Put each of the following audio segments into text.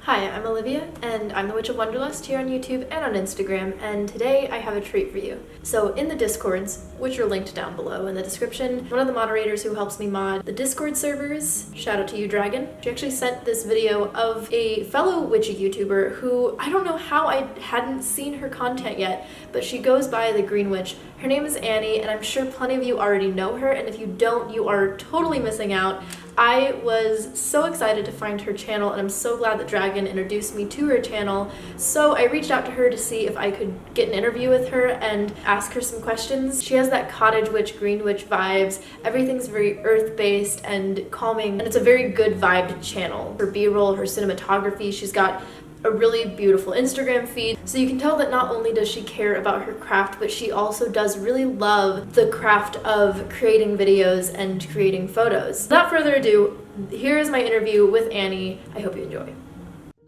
Hi, I'm Olivia, and I'm the Witch of Wonderlust here on YouTube and on Instagram, and today I have a treat for you. So in the Discords, which are linked down below in the description, one of the moderators who helps me mod the Discord servers, shout out to you, Dragon, she actually sent this video of a fellow witchy YouTuber who, I don't know how I hadn't seen her content yet, but she goes by the Green Witch. Her name is Annie, and I'm sure plenty of you already know her, and if you don't, you are totally missing out. I was so excited to find her channel, and I'm so glad that Dragon introduced me to her channel. So I reached out to her to see if I could get an interview with her and ask her some questions. She has that cottage witch, green witch vibes. Everything's very earth-based and calming, and it's a very good vibed channel. Her B-roll, her cinematography, she's got a really beautiful Instagram feed. So you can tell that not only does she care about her craft, but she also does really love the craft of creating videos and creating photos. Without further ado, here is my interview with Annie. I hope you enjoy.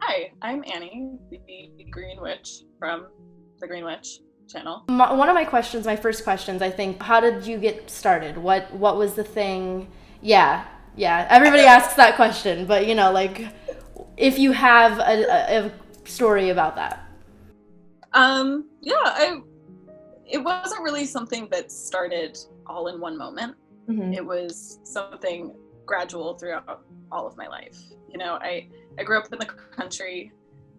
Hi, I'm Annie, the Green Witch from the Green Witch channel. One of my first questions, I think, how did you get started? What was the thing? Yeah, everybody asks that question, but you know, like, if you have a story about that. It wasn't really something that started all in one moment. Mm-hmm. It was something gradual throughout all of my life. You know, I grew up in the country,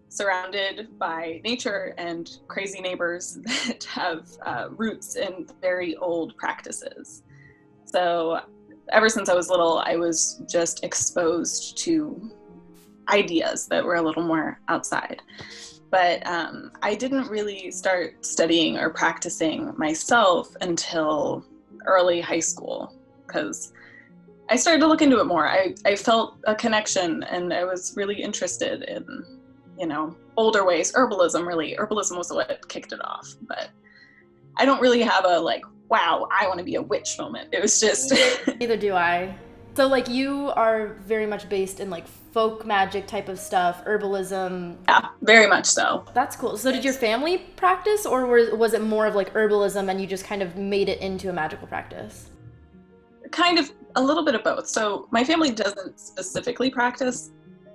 surrounded by nature and crazy neighbors that have roots in very old practices. So ever since I was little, I was just exposed to ideas that were a little more outside. But I didn't really start studying or practicing myself until early high school, because I started to look into it more. I felt a connection, and I was really interested in, you know, older ways. Herbalism was what kicked it off. But I don't really have a, like, wow, I want to be a witch moment. It was just... Neither do I. So, like, you are very much based in, like, folk magic type of stuff, herbalism. Yeah, very much so. That's cool. So did your family practice, or was it more of, like, herbalism and you just kind of made it into a magical practice? Kind of a little bit of both. So my family doesn't specifically practice.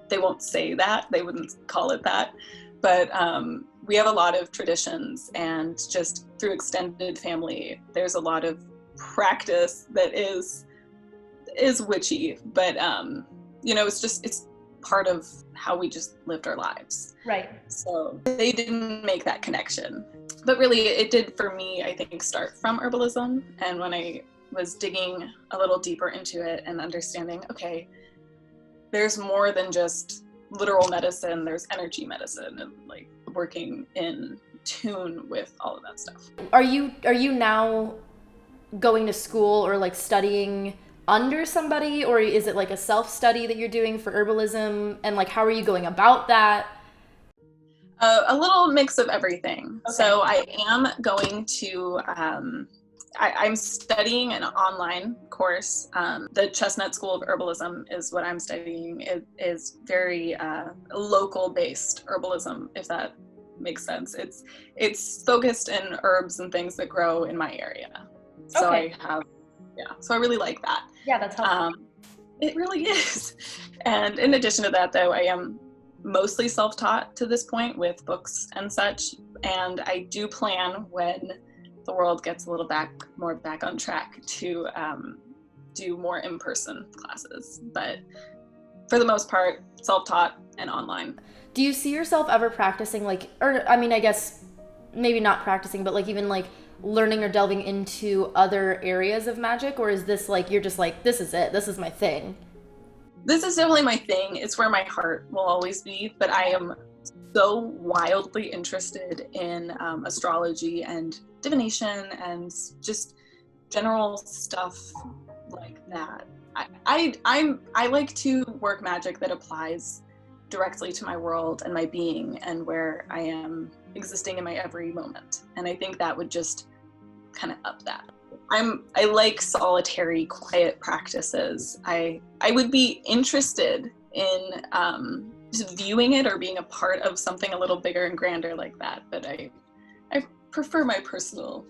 They won't say that. They wouldn't call it that. But we have a lot of traditions, and just through extended family, there's a lot of practice that is witchy, but you know, it's part of how we just lived our lives. Right. So they didn't make that connection. But really, it did for me, I think, start from herbalism. And when I was digging a little deeper into it and understanding, okay, there's more than just literal medicine, there's energy medicine, and like working in tune with all of that stuff. Are you now going to school or like studying under somebody, or is it like a self-study that you're doing for herbalism, and like how are you going about that? A little mix of everything. Okay. So I am going to I'm studying an online course. The Chestnut School of Herbalism is what I'm studying. It is very local based herbalism, if that makes sense. It's focused in herbs and things that grow in my area. So okay. So I really like that. Yeah, that's helpful. It really is. And in addition to that, though, I am mostly self-taught to this point with books and such. And I do plan, when the world gets a little more back on track, to do more in-person classes. But for the most part, self-taught and online. Do you see yourself ever practicing, like, or I mean, I guess maybe not practicing, but like even like learning or delving into other areas of magic, or is this like you're just like, this is it, this is my thing? This is definitely my thing. It's where my heart will always be, but I am so wildly interested in astrology and divination and just general stuff like that. I like to work magic that applies directly to my world and my being and where I am existing in my every moment. And I think that would just kind of up that. I like solitary, quiet practices. I would be interested in just viewing it or being a part of something a little bigger and grander like that. But I prefer my personal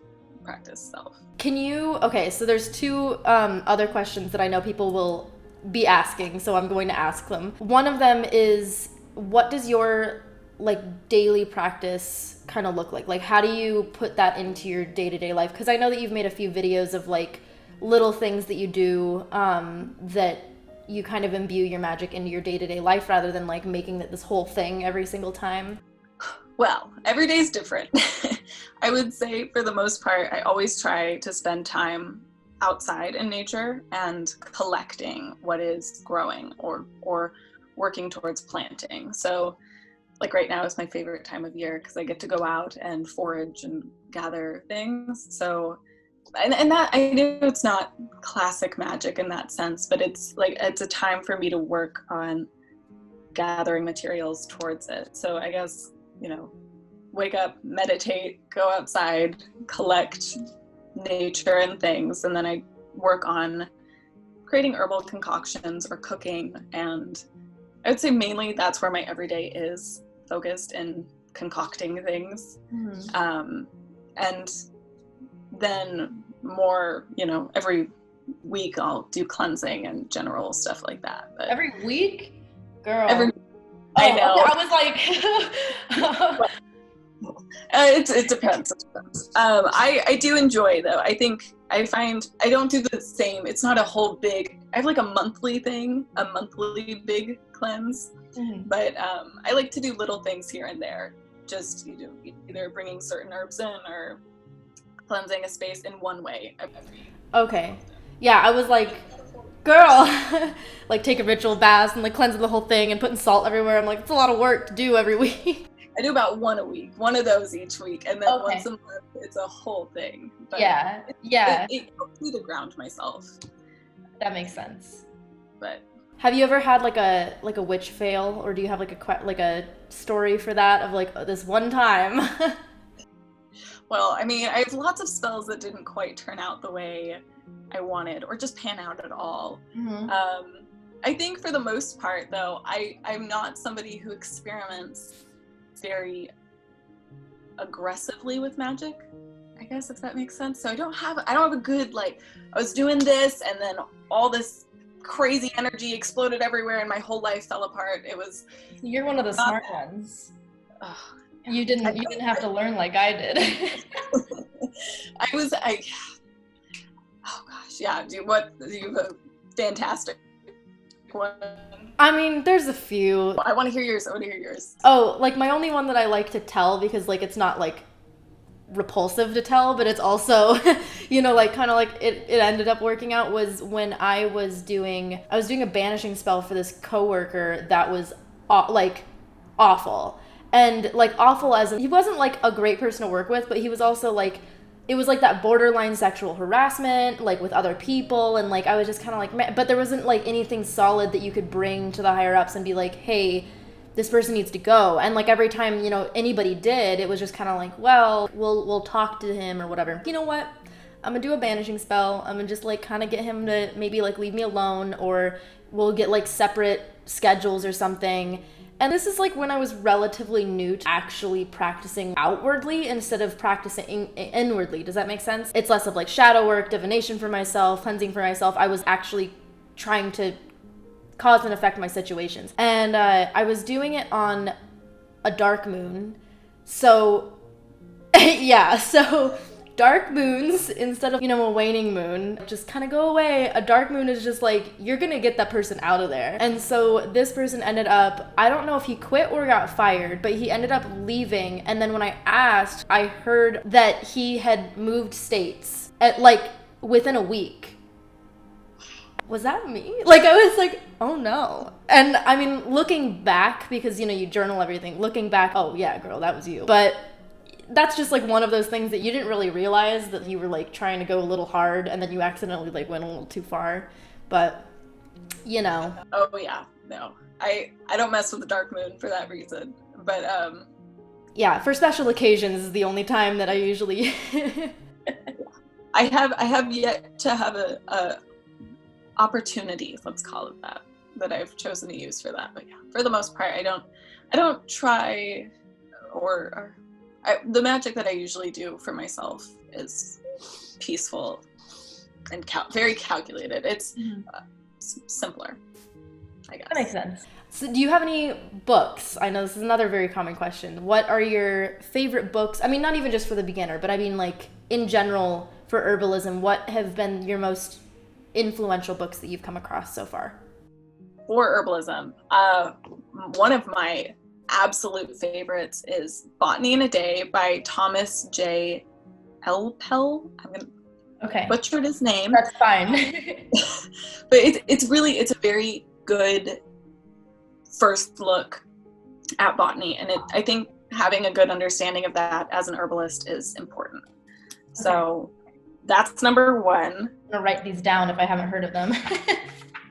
practice self. Okay, so there's two other questions that I know people will be asking, so I'm going to ask them. One of them is, what does your like daily practice kind of look like? Like, how do you put that into your day-to-day life? Because I know that you've made a few videos of like little things that you do that you kind of imbue your magic into your day-to-day life rather than like making it this whole thing every single time. Well, every day is different. I would say for the most part, I always try to spend time outside in nature and collecting what is growing or working towards planting. So like right now is my favorite time of year because I get to go out and forage and gather things. So, and that, I know it's not classic magic in that sense, but it's like, it's a time for me to work on gathering materials towards it. So I guess, you know, wake up, meditate, go outside, collect nature and things, and then I work on creating herbal concoctions or cooking. And I would say mainly that's where my everyday is focused, in concocting things. And then more, you know, every week I'll do cleansing and general stuff like that. But every week? Girl. I know. Okay. I was like... It depends. I do enjoy, though. I think I find I don't do the same. It's not a whole big, I have like a monthly thing, a monthly big cleanse. But I like to do little things here and there. Just, you know, either bringing certain herbs in or cleansing a space in one way. Okay. Yeah, I was like, girl, like take a ritual bath and like cleansing the whole thing and putting salt everywhere. I'm like, it's a lot of work to do every week. I do about one a week, one of those each week, and then once a month it's a whole thing. But it helps me to ground myself. That makes sense. But have you ever had like a witch fail, or do you have like a story for that of like this one time? Well, I mean, I have lots of spells that didn't quite turn out the way I wanted, or just pan out at all. I think for the most part, though, I'm not somebody who experiments very aggressively with magic, I guess, if that makes sense. So I don't have a good, like, I was doing this and then all this crazy energy exploded everywhere and my whole life fell apart. It was... You're one of the smart ones. You didn't have to learn like I did. Oh gosh, yeah. You have a fantastic one. I mean, there's a few. I want to hear yours. Oh, like my only one that I like to tell, because like it's not like repulsive to tell, but it's also, you know, like kind of like it ended up working out, was when I was doing a banishing spell for this coworker that was like awful. And like awful as in, he wasn't like a great person to work with, but he was also like, it was like that borderline sexual harassment, like with other people. And like, I was just kind of like, man, but there wasn't like anything solid that you could bring to the higher ups and be like, hey, this person needs to go. And like every time, you know, anybody did, it was just kind of like, well, we'll talk to him or whatever. You know what? I'm gonna do a banishing spell. I'm gonna just like kind of get him to maybe like leave me alone, or we'll get like separate schedules or something. And this is like when I was relatively new to actually practicing outwardly instead of practicing inwardly. Does that make sense? It's less of like shadow work, divination for myself, cleansing for myself. I was actually trying to cause and affect my situations. And I was doing it on a dark moon. So, yeah, so dark moons, instead of, you know, a waning moon, just kind of go away. A dark moon is just like, you're gonna get that person out of there. And so this person ended up, I don't know if he quit or got fired, but he ended up leaving. And then when I asked, I heard that he had moved states at like within a week. Was that me? Like, I was like, oh no. And I mean, looking back, because, you know, you journal everything, looking back, oh yeah, girl, that was you. But that's just like one of those things that you didn't really realize that you were like trying to go a little hard and then you accidentally like went a little too far. But, you know. Oh yeah, no. I don't mess with the dark moon for that reason. But yeah, for special occasions is the only time that I usually I have yet to have a opportunity, let's call it that I've chosen to use for that. But yeah, for the most part, I don't try or the magic that I usually do for myself is peaceful and very calculated. It's simpler. I guess. That makes sense. So do you have any books? I know this is another very common question. What are your favorite books? I mean, not even just for the beginner, but I mean like in general for herbalism, what have been your most influential books that you've come across so far? For herbalism, one of my absolute favorites is Botany in a Day by Thomas J. Elpel. I'm going to butcher his name. That's fine. But it's a very good first look at botany, and I think having a good understanding of that as an herbalist is important. Okay. So that's number one. I'm gonna write these down if I haven't heard of them.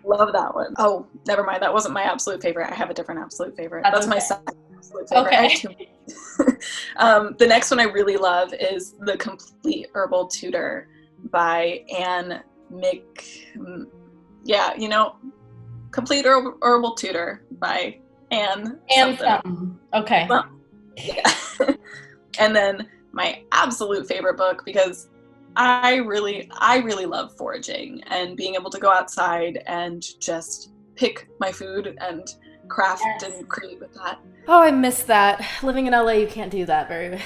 Love that one. Oh, never mind. That wasn't my absolute favorite. I have a different absolute favorite. That's okay. My second absolute favorite. Okay. The next one I really love is The Complete Herbal Tutor by Anne Complete Herbal Tutor by Anne something. Okay. Well, yeah. And then my absolute favorite book, because I really love foraging and being able to go outside and just pick my food and craft and create with that. Oh, I miss that. Living in LA, you can't do that very much.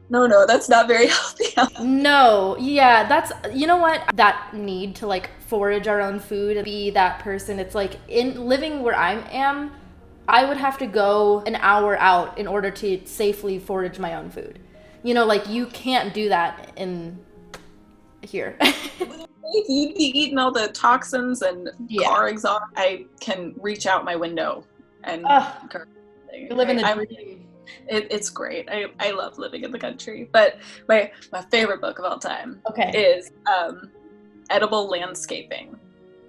No, that's not very healthy. No, yeah, that's, you know what? That need to like forage our own food and be that person. It's like in living where I am, I would have to go an hour out in order to safely forage my own food. You know, like you can't do that in here. You'd be eating all the toxins and car exhaust. I can reach out my window and you live in the dream. It's great. I love living in the country. But my favorite book of all time is Edible Landscaping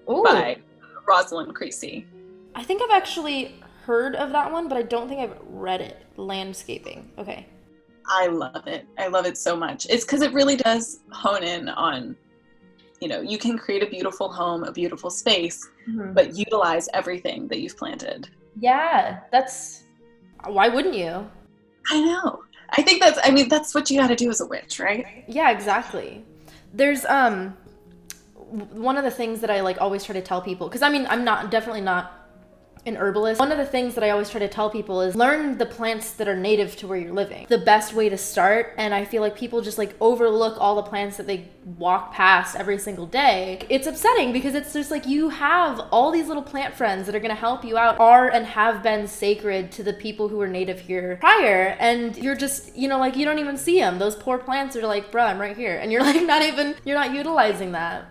by Rosalind Creasy. I think I've actually heard of that one, but I don't think I've read it. Landscaping. Okay. I love it. I love it so much. It's because it really does hone in on, you can create a beautiful home, a beautiful space, but utilize everything that you've planted. Yeah, why wouldn't you? I know. I think that's what you got to do as a witch, right? Yeah, exactly. There's one of the things that I like always try to tell people, because I mean I'm definitely not an herbalist. One of the things that I always try to tell people is learn the plants that are native to where you're living. The best way to start, and I feel like people just like overlook all the plants that they walk past every single day. It's upsetting because it's just like you have all these little plant friends that are gonna help you out, are and have been sacred to the people who were native here prior, and you're just, like you don't even see them. Those poor plants are like, bro, I'm right here. And you're like you're not utilizing that.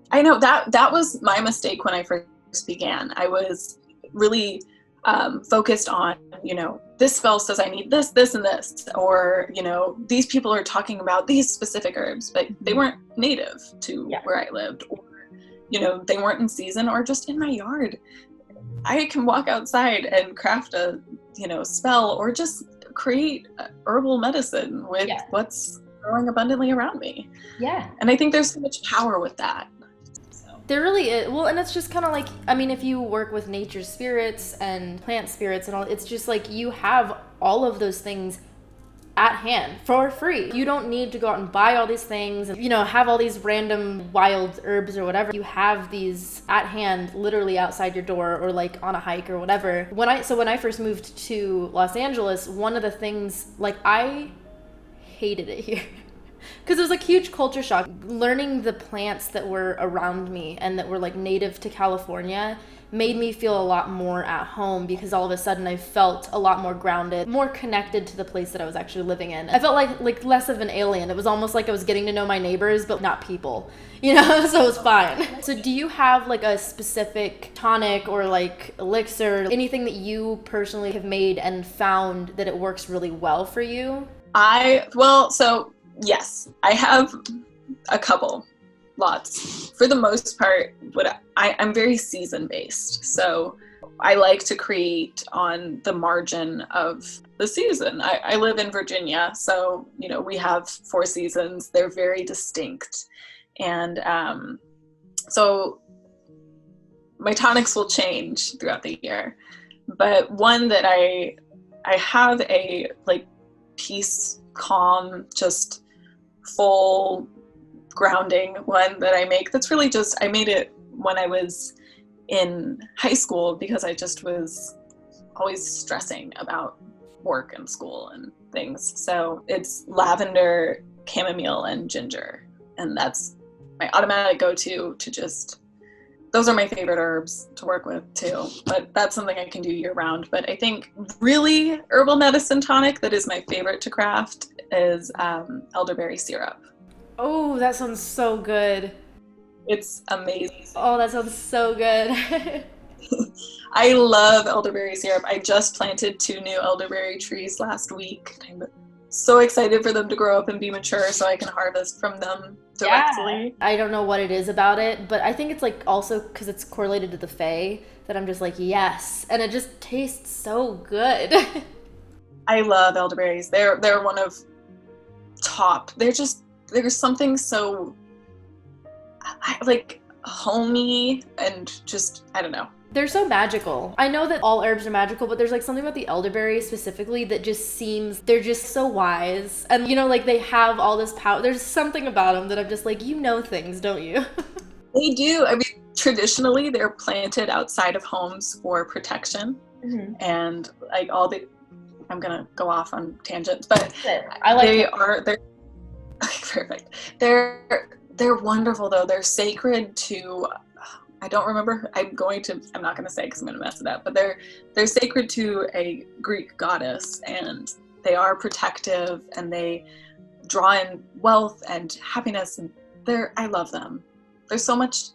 I know that was my mistake when I first began. I was really focused on, this spell says I need this, this, and this, or, these people are talking about these specific herbs, but they weren't native to where I lived, or, they weren't in season or just in my yard. I can walk outside and craft a, spell or just create herbal medicine with what's growing abundantly around me. Yeah. And I think there's so much power with that. There really is. Well, and it's just kind of like, I mean, if you work with nature spirits and plant spirits and all, it's just like you have all of those things at hand for free. You don't need to go out and buy all these things and, have all these random wild herbs or whatever. You have these at hand, literally outside your door or like on a hike or whatever. When I first moved to Los Angeles, one of the things, like I hated it here. Because it was like huge culture shock. Learning the plants that were around me and that were like native to California made me feel a lot more at home, because all of a sudden I felt a lot more grounded, more connected to the place that I was actually living in. I felt like less of an alien. It was almost like I was getting to know my neighbors, but not people, so it was fine. So do you have like a specific tonic or like elixir, anything that you personally have made and found that it works really well for you? Yes, I have a couple, lots. For the most part, I'm very season-based, so I like to create on the margin of the season. I live in Virginia, so, we have 4 seasons. They're very distinct. And so my tonics will change throughout the year. But one that I have a, peace, calm, just full grounding one that I make, that's really just, I made it when I was in high school because I just was always stressing about work and school and things. So it's lavender, chamomile, and ginger. And that's my automatic go-to to just, those are my favorite herbs to work with too. But that's something I can do year round. But I think really herbal medicine tonic that is my favorite to craft is elderberry syrup. Oh, that sounds so good. It's amazing. Oh, that sounds so good. I love elderberry syrup. I just planted 2 new elderberry trees last week. I'm so excited for them to grow up and be mature so I can harvest from them directly. Yeah. I don't know what it is about it, but I think it's like also because it's correlated to the Fae that I'm just like, yes. And it just tastes so good. I love elderberries. They're one of top. There's something so like homey and just, I don't know. They're so magical. I know that all herbs are magical, but there's like something about the elderberry specifically that just seems, they're just so wise. And you know, like they have all this power. There's something about them that I'm just like, you know things, don't you? They do. I mean, traditionally they're planted outside of homes for protection. Mm-hmm. And like I'm gonna go off on tangents, but I like they're perfect. They're wonderful though. They're sacred to, I don't remember, I'm not gonna say because I'm gonna mess it up, but they're sacred to a Greek goddess, and they are protective, and they draw in wealth and happiness, and I love them. There's so much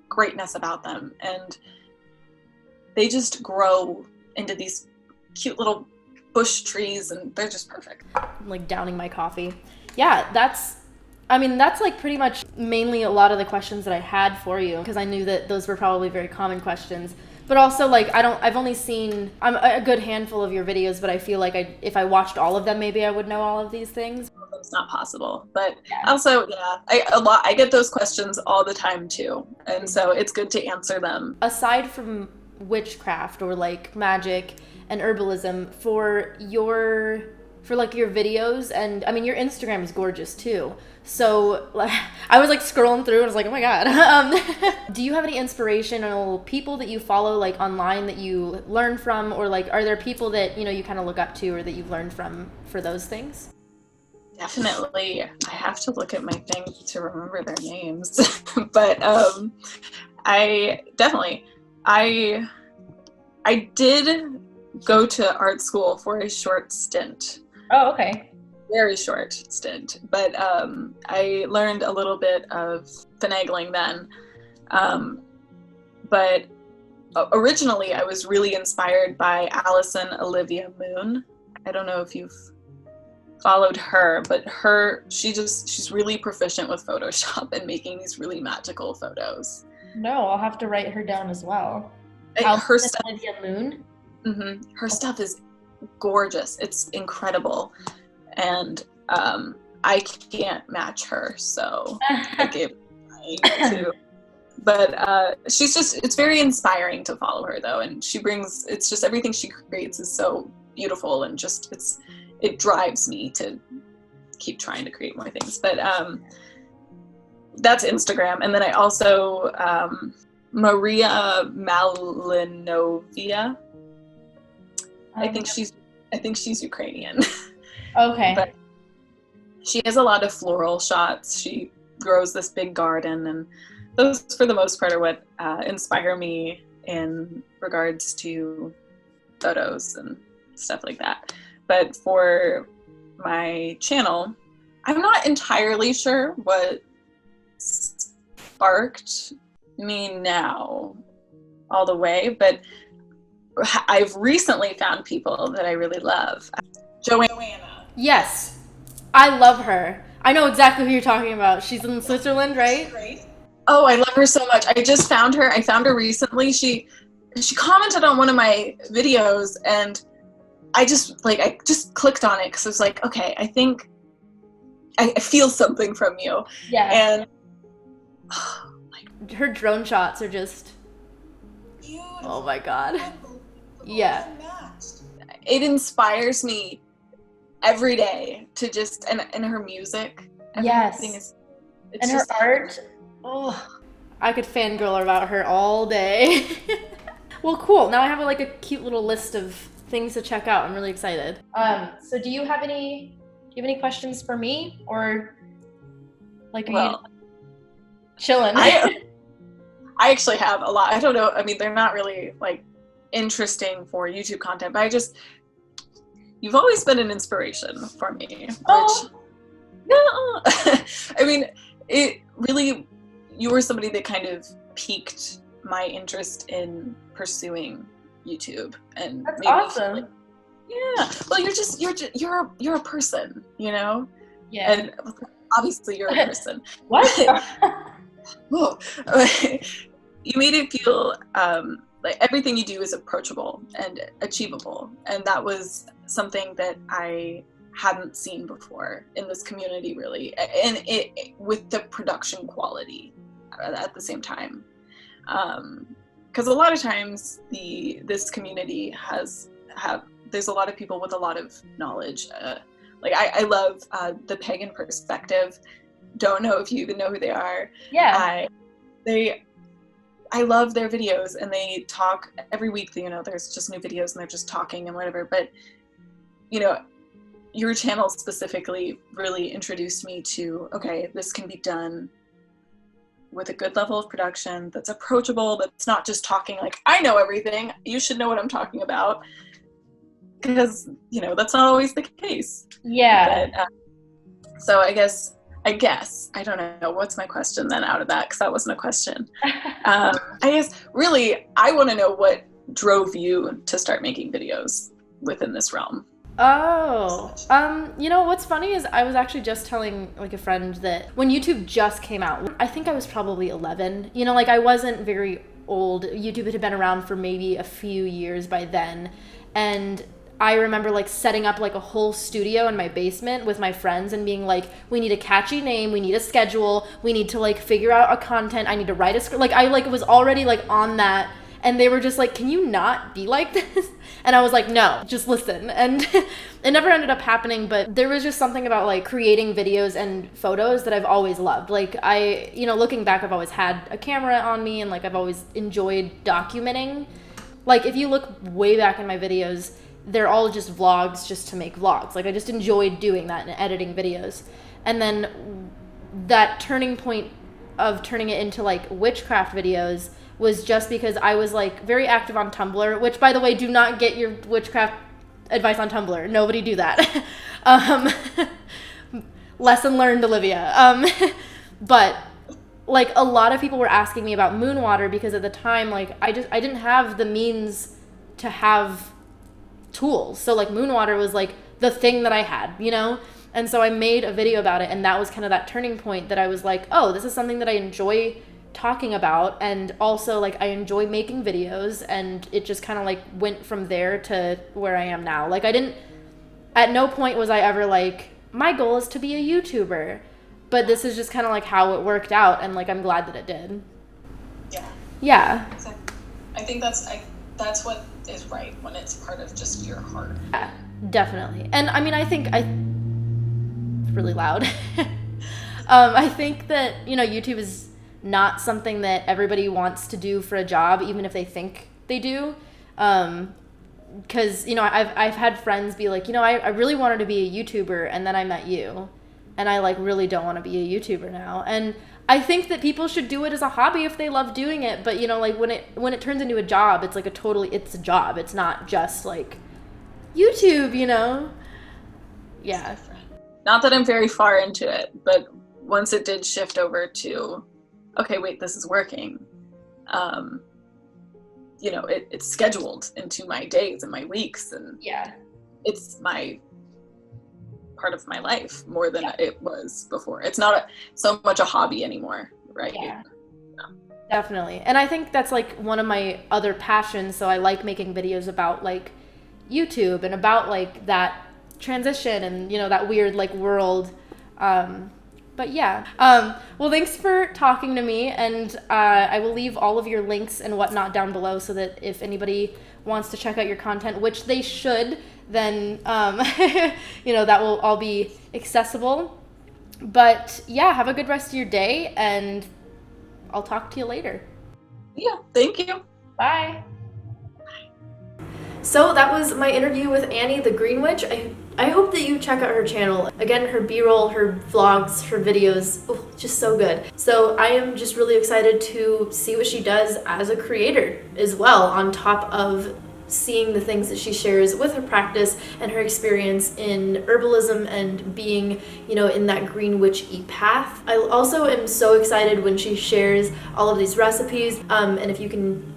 greatness about them, and they just grow into these cute little bush trees, and they're just perfect. I'm like downing my coffee. Yeah, that's like pretty much mainly a lot of the questions that I had for you, because I knew that those were probably very common questions. But also, like, I've only seen a good handful of your videos, but I feel like if I watched all of them, maybe I would know all of these things. It's not possible. But also, yeah, I get those questions all the time too. And so it's good to answer them. Aside from witchcraft or like magic and herbalism, for your videos, and I mean your Instagram is gorgeous too. So I was like scrolling through and I was like, oh my god. Do you have any inspirational people that you follow like online that you learn from, or like are there people that you kind of look up to or that you've learned from for those things? Definitely. I have to look at my thing to remember their names. But I did go to art school for a short stint. Oh, okay. Very short stint, but I learned a little bit of finagling then. But originally I was really inspired by Allison Olivia Moon. I don't know if you've followed her, but she's really proficient with Photoshop and making these really magical photos. No, I'll have to write her down as well. Her stuff, Olivia Moon? Mm-hmm, her stuff is gorgeous. It's incredible. And I can't match her, so I gave mine too. But it's very inspiring to follow her though, and it's just everything she creates is so beautiful, and just it drives me to keep trying to create more things. But that's Instagram, and then I also Maria Malinovia. I think she's Ukrainian. Okay. But she has a lot of floral shots. She grows this big garden, and those, for the most part, are what inspire me in regards to photos and stuff like that. But for my channel, I'm not entirely sure what sparked me now all the way, but I've recently found people that I really love. Joanna. Yes, I love her. I know exactly who you're talking about. She's in Switzerland, right? Oh, I love her so much. I just found her. I found her recently. She commented on one of my videos, and I just clicked on it because I was like, okay, I think I feel something from you. Yeah. And her drone shots are just beautiful. Oh my god. Yeah. It inspires me every day to just, and her music. Yes. And her art. Oh, I could fangirl about her all day. Well, cool. Now I have like a cute little list of things to check out. I'm really excited. So do you have any questions for me, or like are you chilling? I actually have a lot. I don't know. I mean, they're not really like interesting for YouTube content, but you've always been an inspiration for me. Oh. I mean, you were somebody that kind of piqued my interest in pursuing YouTube, and that's awesome. Like, yeah. Well, you're a person, you know. Yeah. And obviously, you're a person. What? Whoa. You made it feel like everything you do is approachable and achievable, and that was something that I hadn't seen before in this community, really, and it with the production quality at the same time, because a lot of times this community there's a lot of people with a lot of knowledge. Like I love the pagan perspective. Don't know if you even know who they are. Yeah. I love their videos, and they talk every week. You know, there's just new videos and they're just talking and whatever. But you know, your channel specifically really introduced me to, okay, this can be done with a good level of production that's approachable, that's not just talking like, I know everything, you should know what I'm talking about. Because, you know, that's not always the case. Yeah. But, so I guess, I don't know, what's my question then out of that? Because that wasn't a question. I guess, really, I want to know what drove you to start making videos within this realm. Oh, you know, what's funny is I was actually just telling like a friend that when YouTube just came out, I think I was probably 11, you know, like I wasn't very old. YouTube had been around for maybe a few years by then. And I remember like setting up like a whole studio in my basement with my friends and being like, we need a catchy name, we need a schedule, we need to like figure out a content, I need to write a script. Like I like was already like on that, and they were just like, can you not be like this? And I was like, no, just listen. And it never ended up happening, but there was just something about like creating videos and photos that I've always loved. Like you know, looking back, I've always had a camera on me, and like I've always enjoyed documenting. Like if you look way back in my videos, they're all just vlogs just to make vlogs. Like I just enjoyed doing that and editing videos. And then that turning point of turning it into like witchcraft videos was just because I was like very active on Tumblr, which by the way, do not get your witchcraft advice on Tumblr. Nobody do that. Lesson learned, Olivia. But like a lot of people were asking me about Moonwater because at the time, like I didn't have the means to have tools. So like Moonwater was like the thing that I had, you know? And so I made a video about it, and that was kind of that turning point that I was like, oh, this is something that I enjoy talking about, and also like I enjoy making videos, and it just kind of like went from there to where I am now. Like at no point was I ever like, my goal is to be a YouTuber, but this is just kind of like how it worked out, and like I'm glad that it did. Yeah. I think that's what is right when it's part of just your heart. Yeah, definitely. And I mean, I think really loud. I think that, you know, YouTube is not something that everybody wants to do for a job, even if they think they do. Because, you know, I've had friends be like, you know, I really wanted to be a YouTuber, and then I met you, and I like really don't want to be a YouTuber now. And I think that people should do it as a hobby if they love doing it. But, you know, like when it turns into a job, it's like it's a job. It's not just like YouTube, you know? Yeah. Not that I'm very far into it, but once it did shift over to, okay, wait, this is working. You know, it's scheduled into my days and my weeks, and yeah, it's my part of my life more than it was before. It's not so much a hobby anymore, right? Yeah. Definitely. And I think that's like one of my other passions. So I like making videos about like YouTube and about like that transition and, you know, that weird like world. But yeah. Well, thanks for talking to me, and I will leave all of your links and whatnot down below so that if anybody wants to check out your content, which they should, then you know, that will all be accessible. But yeah, have a good rest of your day, and I'll talk to you later. Yeah, thank you. Bye. So that was my interview with Annie the Green Witch. I hope that you check out her channel. Again, her b-roll, her vlogs, her videos, just so good. So I am just really excited to see what she does as a creator as well, on top of seeing the things that she shares with her practice and her experience in herbalism and being, in that green witchy path. I also am so excited when she shares all of these recipes. And if you can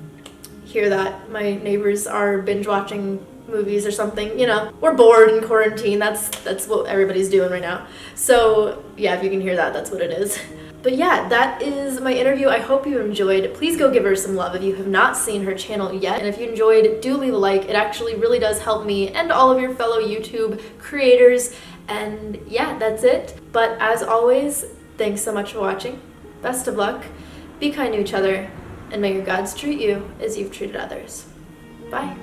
hear that, my neighbors are binge watching movies or something. We're bored in quarantine. That's what everybody's doing right now. So yeah, if you can hear that, that's what it is. But yeah, that is my interview. I hope you enjoyed. Please go give her some love if you have not seen her channel yet. And if you enjoyed, do leave a like. It actually really does help me and all of your fellow YouTube creators. And yeah, that's it. But as always, thanks so much for watching. Best of luck. Be kind to each other. And may your gods treat you as you've treated others. Bye.